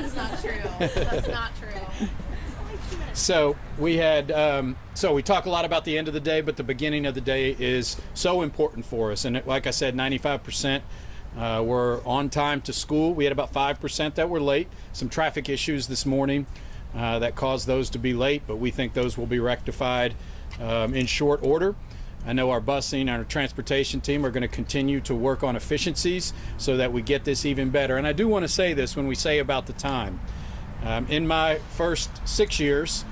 That's not true. That's not true. So we had, so we talk a lot about the end of the day, but the beginning of the day is so important for us. And like I said, 95% were on time to school. We had about 5% that were late. Some traffic issues this morning that caused those to be late, but we think those will be rectified in short order. I know our busing and our transportation team are going to continue to work on efficiencies so that we get this even better. And I do want to say this when we say about the time. In my first 6 years,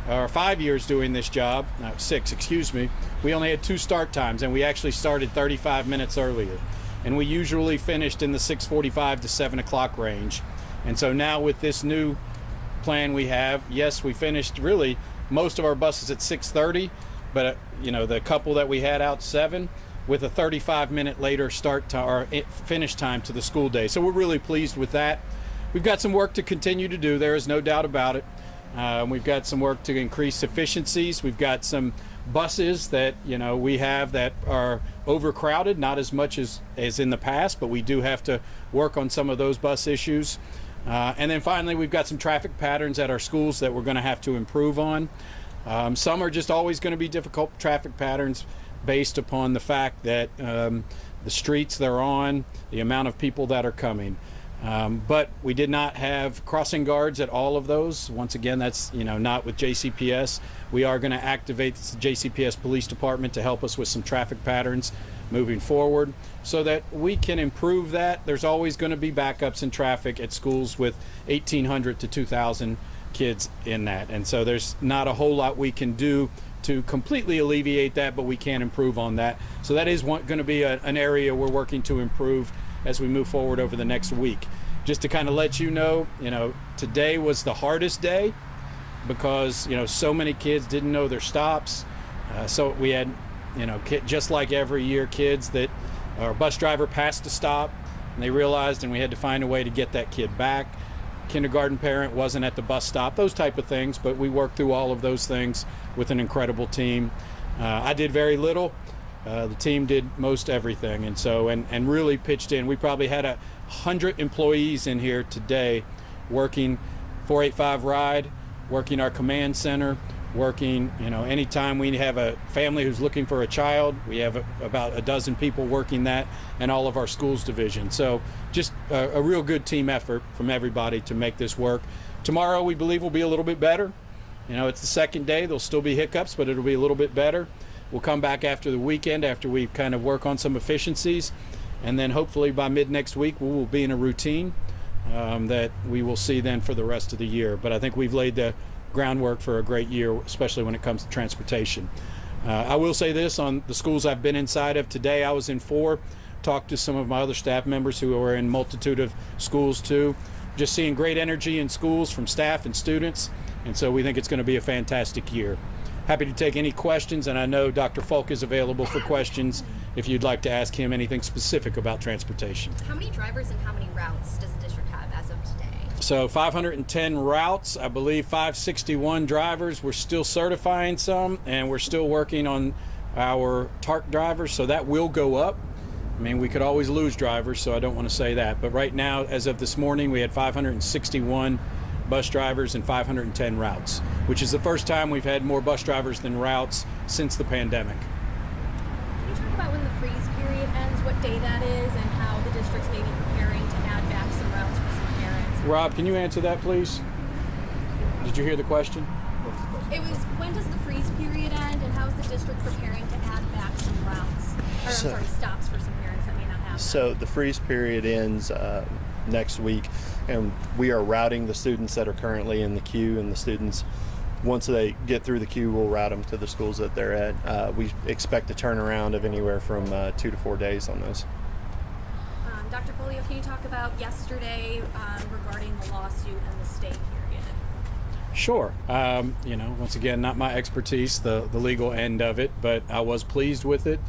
or 5 years doing this job, no, 6, excuse me, we only had 2 start times, and we actually started 35 minutes earlier. And we usually finished in the 6:45 to 7 o'clock range. And so now with this new plan we have, yes, we finished really most of our buses at 6:30, but you know, the couple that we had out 7 with a 35-minute later start to our finish time to the school day. So we're really pleased with that. We've got some work to continue to do. There is no doubt about it. We've got some work to increase efficiencies. We've got some buses that we have that are overcrowded, not as much as in the past, but we do have to work on some of those bus issues. And then finally, we've got some traffic patterns at our schools that we're going to have to improve on. Some are just always going to be difficult traffic patterns based upon the fact that the streets they're on, the amount of people that are coming. But we did not have crossing guards at all of those. Once again, that's not with JCPS. We are going to activate the JCPS Police Department to help us with some traffic patterns moving forward so that we can improve that. There's always going to be backups in traffic at schools with 1,800 to 2,000 kids in that. And so there's not a whole lot we can do to completely alleviate that, but we can improve on that. So that is going to be an area we're working to improve as we move forward over the next week. Just to kind of let you know, today was the hardest day because, so many kids didn't know their stops. So we had, just like every year, kids that our bus driver passed a stop and they realized, and we had to find a way to get that kid back. Kindergarten parent wasn't at the bus stop, those type of things, but we worked through all of those things with an incredible team. I did very little. The team did most everything, and so and really pitched in. We probably had 100 employees in here today working 485 Ride, working our command center, working, anytime we have a family who's looking for a child, we have about a dozen people working that, and all of our schools division. So just a real good team effort from everybody to make this work. Tomorrow we believe will be a little bit better. It's the second day. There'll still be hiccups, but it'll be a little bit better. We'll come back after the weekend after we kind of work on some efficiencies, and then hopefully by mid next week we will be in a routine that we will see then for the rest of the year. But I think we've laid the groundwork for a great year, especially when it comes to transportation. I will say this on the schools I've been inside of today. I was in 4, talked to some of my other staff members who are in multitude of schools too. Just seeing great energy in schools from staff and students, and so we think it's going to be a fantastic year. Happy to take any questions, and I know Dr. Falk is available for questions if you'd like to ask him anything specific about transportation. How many drivers and how many routes does the district have as of today? So 510 routes, I believe 561 drivers. We're still certifying some, and we're still working on our TARC drivers, so that will go up. I mean, we could always lose drivers, so I don't want to say that. But right now, as of this morning, we had 561 bus drivers and 510 routes, which is the first time we've had more bus drivers than routes since the pandemic. Can you talk about when the freeze period ends, what day that is, and how the district's maybe preparing to add back some routes for some parents? Rob, can you answer that, please? Did you hear the question? It was, when does the freeze period end, and how is the district preparing to add back some routes? Or, stops for some parents that may not have them? So the freeze period ends next week, and we are routing the students that are currently in the queue, and the students, once they get through the queue, we'll route them to the schools that they're at. We expect a turnaround of anywhere from 2 to 4 days on those. Dr. Pollio, can you talk about yesterday regarding the lawsuit and the stay period? Sure. Once again, not my expertise, the legal end of it, but I was pleased with it.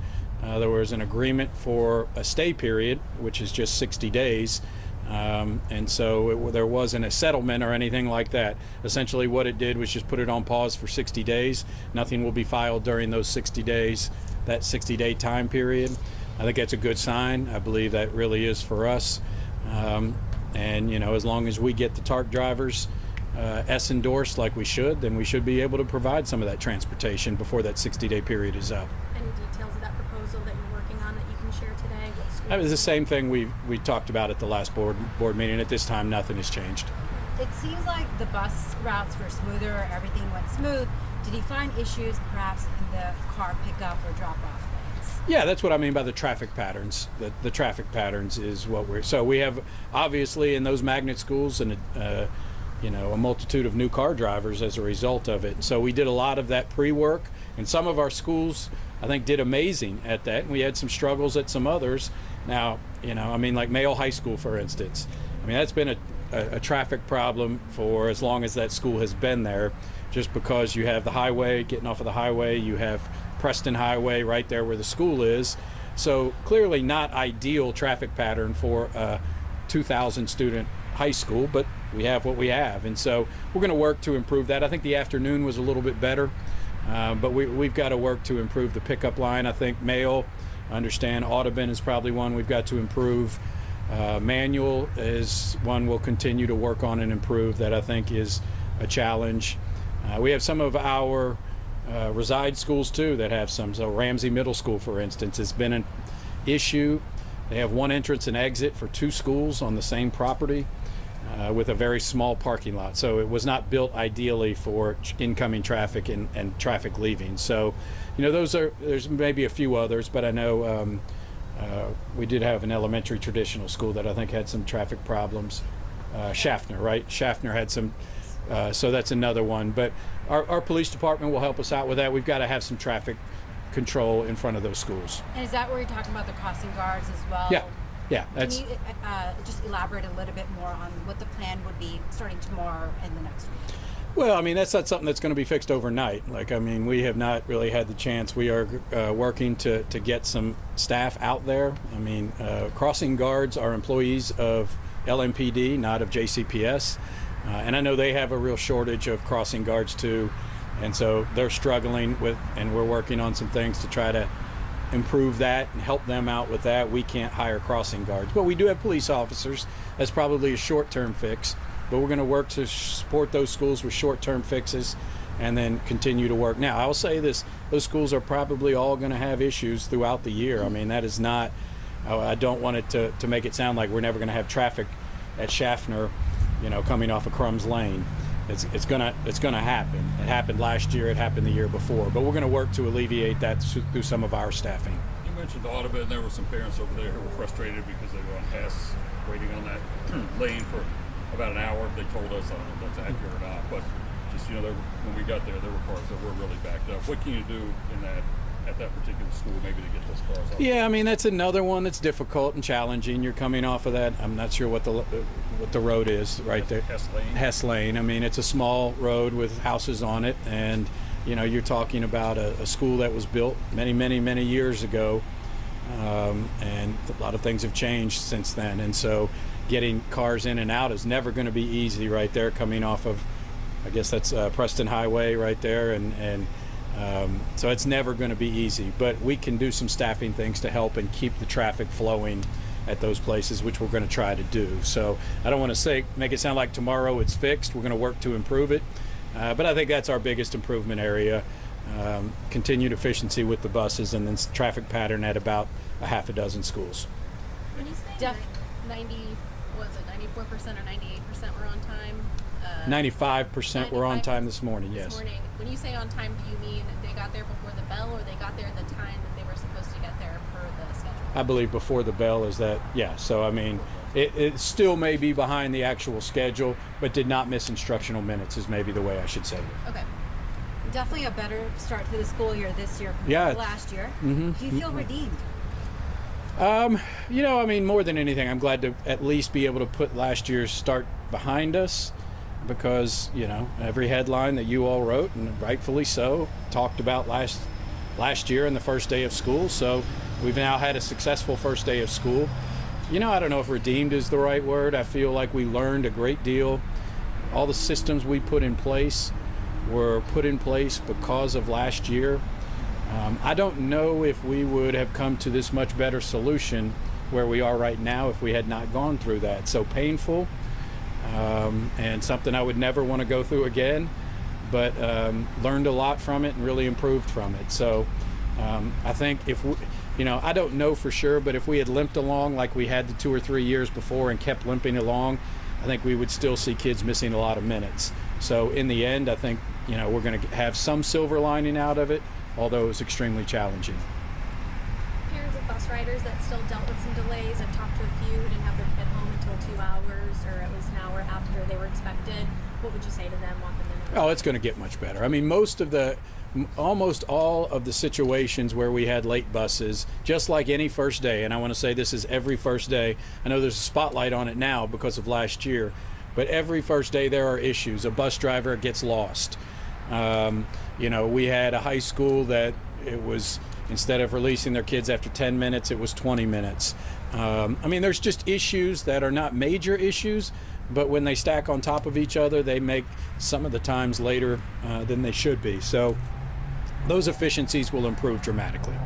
There was an agreement for a stay period, which is just 60 days. And so there wasn't a settlement or anything like that. Essentially what it did was just put it on pause for 60 days. Nothing will be filed during those 60 days, that 60-day time period. I think that's a good sign. I believe that really is for us. And as long as we get the TARC drivers S endorsed like we should, then we should be able to provide some of that transportation before that 60-day period is up. Any details of that proposal that you're working on that you can share today? What schools- It was the same thing we talked about at the last board meeting. At this time, nothing has changed. It seems like the bus routes were smoother, everything went smooth. Did you find issues perhaps in the car pickup or drop-off lanes? Yeah, that's what I mean by the traffic patterns. The traffic patterns is what we have obviously in those magnet schools and a multitude of new car drivers as a result of it. So we did a lot of that pre-work, and some of our schools I think did amazing at that. And we had some struggles at some others. Now, like Mayo High School, for instance. That's been a traffic problem for as long as that school has been there, just because you have the highway, getting off of the highway, you have Preston Highway right there where the school is. So clearly not ideal traffic pattern for a 2,000 student high school, but we have what we have. And so we're going to work to improve that. I think the afternoon was a little bit better, but we've got to work to improve the pickup line. I think Mayo, I understand Audubon is probably one we've got to improve. Manual is one we'll continue to work on and improve. That I think is a challenge. We have some of our reside schools too that have some. So Ramsey Middle School, for instance, has been an issue. They have one entrance and exit for two schools on the same property with a very small parking lot. So it was not built ideally for incoming traffic and traffic leaving. So, there's maybe a few others, but I know we did have an elementary traditional school that I think had some traffic problems. Schaffner, right? Schaffner had some, so that's another one. But our police department will help us out with that. We've got to have some traffic control in front of those schools. And is that where you're talking about the crossing guards as well? Yeah. Can you just elaborate a little bit more on what the plan would be starting tomorrow and the next week? Well, that's not something that's going to be fixed overnight. We have not really had the chance. We are working to get some staff out there. Crossing guards are employees of LMPD, not of JCPS. And I know they have a real shortage of crossing guards too. And so they're struggling with, and we're working on some things to try to improve that and help them out with that. We can't hire crossing guards, but we do have police officers. That's probably a short-term fix, but we're going to work to support those schools with short-term fixes and then continue to work. Now, I'll say this, those schools are probably all going to have issues throughout the year. That is not, I don't want it to make it sound like we're never going to have traffic at Schaffner, coming off of Crumbs Lane. It's gonna happen. It happened last year. It happened the year before. But we're going to work to alleviate that through some of our staffing. You mentioned Audubon. There were some parents over there who were frustrated because they were on pass waiting on that lane for about an hour. They told us, I don't know if that's accurate or not, but just when we got there were cars that were really backed up. What can you do at that particular school maybe to get those cars off? Yeah, that's another one that's difficult and challenging. You're coming off of that. I'm not sure what the road is right there. Hess Lane. It's a small road with houses on it, and you're talking about a school that was built many years ago, and a lot of things have changed since then. And so, getting cars in and out is never going to be easy right there. Coming off of, I guess that's Preston Highway right there, and so it's never going to be easy. But we can do some staffing things to help and keep the traffic flowing at those places, which we're going to try to do. So I don't want to make it sound like tomorrow it's fixed. We're going to work to improve it. But I think that's our biggest improvement area. Continued efficiency with the buses, and then traffic pattern at about a half a dozen schools. When you say 94% or 98% were on time? 95% were on time this morning, yes. This morning. When you say on time, do you mean they got there before the bell, or they got there at the time that they were supposed to get there per the schedule? I believe before the bell is that, yeah. So, it still may be behind the actual schedule, but did not miss instructional minutes is maybe the way I should say it. Okay. Definitely a better start to the school year this year compared to last year. Mm-hmm. Do you feel redeemed? More than anything, I'm glad to at least be able to put last year's start behind us, because, every headline that you all wrote, and rightfully so, talked about last year and the first day of school. So we've now had a successful first day of school. I don't know if redeemed is the right word. I feel like we learned a great deal. All the systems we put in place were put in place because of last year. I don't know if we would have come to this much better solution where we are right now if we had not gone through that. So painful, and something I would never want to go through again, but learned a lot from it and really improved from it. So I think if we, I don't know for sure, but if we had limped along like we had the 2 or 3 years before and kept limping along, I think we would still see kids missing a lot of minutes. So in the end, I think, we're going to have some silver lining out of it, although it was extremely challenging. Parents of bus riders that still dealt with some delays. I've talked to a few who didn't have their kid home until 2 hours or at least an hour after they were expected. What would you say to them? Want them to know? Oh, it's going to get much better. I mean, almost all of the situations where we had late buses, just like any first day, and I want to say this is every first day. I know there's a spotlight on it now because of last year, but every first day there are issues. A bus driver gets lost. We had a high school that it was, instead of releasing their kids after 10 minutes, it was 20 minutes. There's just issues that are not major issues, but when they stack on top of each other, they make some of the times later than they should be. So those efficiencies will improve dramatically.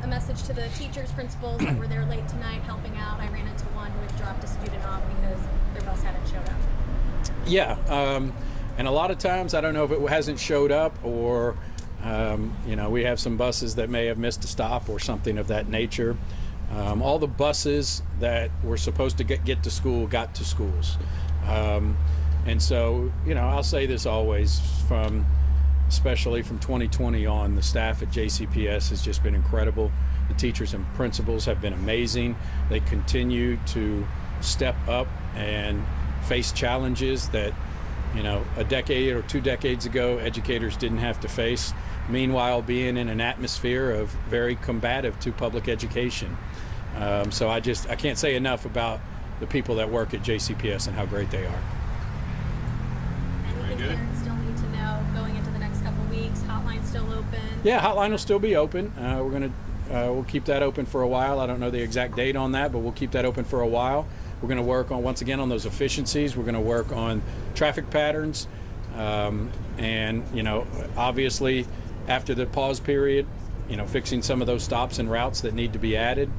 A message to the teachers, principals that were there late tonight helping out. I ran into one who had dropped a student off because their bus hadn't showed up. Yeah, and a lot of times, I don't know if it hasn't showed up or, we have some buses that may have missed a stop or something of that nature. All the buses that were supposed to get to school got to schools. And so, I'll say this always, especially from 2020 on, the staff at JCPS has just been incredible. The teachers and principals have been amazing. They continue to step up and face challenges that, a decade or 2 decades ago, educators didn't have to face. Meanwhile, being in an atmosphere of very combative to public education. So I can't say enough about the people that work at JCPS and how great they are. Anything parents still need to know going into the next couple weeks? Hotline still open? Yeah, hotline will still be open. We'll keep that open for a while. I don't know the exact date on that, but we'll keep that open for a while. We're going to work on, once again, on those efficiencies. We're going to work on traffic patterns, and obviously after the pause period, fixing some of those stops and routes that need to be added.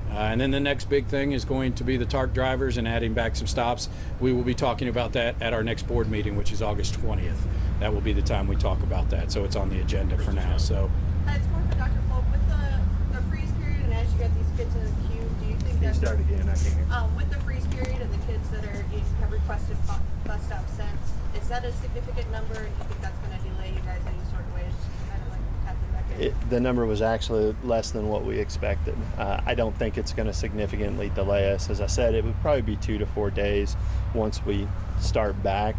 And then the next big thing is going to be the TARC drivers and adding back some stops. We will be talking about that at our next board meeting, which is August 20th. That will be the time we talk about that, so it's on the agenda for now. So it's more for Dr. Folk. With the freeze period and as you get these kids in the queue, do you think that Start again, I can't hear. with the freeze period and the kids that have requested bus stops since, is that a significant number? Do you think that's going to delay you guys in any sort of way? It's just kind of like tapping back in? The number was actually less than what we expected. I don't think it's going to significantly delay us. As I said, it would probably be 2 to 4 days once we start back.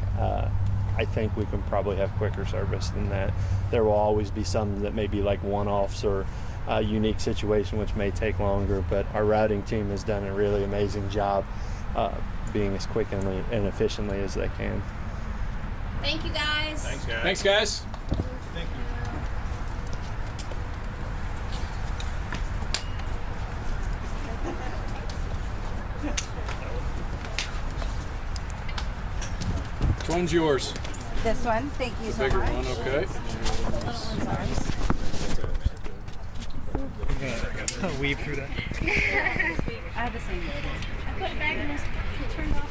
I think we can probably have quicker service than that. There will always be some that may be like one-offs or a unique situation which may take longer, but our routing team has done a really amazing job being as quickly and efficiently as they can. Thank you, guys. Thanks, guys. thanks, guys. Thank you. Which one's yours? This one, thank you so Bigger much. one, okay. Weave through that. I have the same. I put it back in this turned off.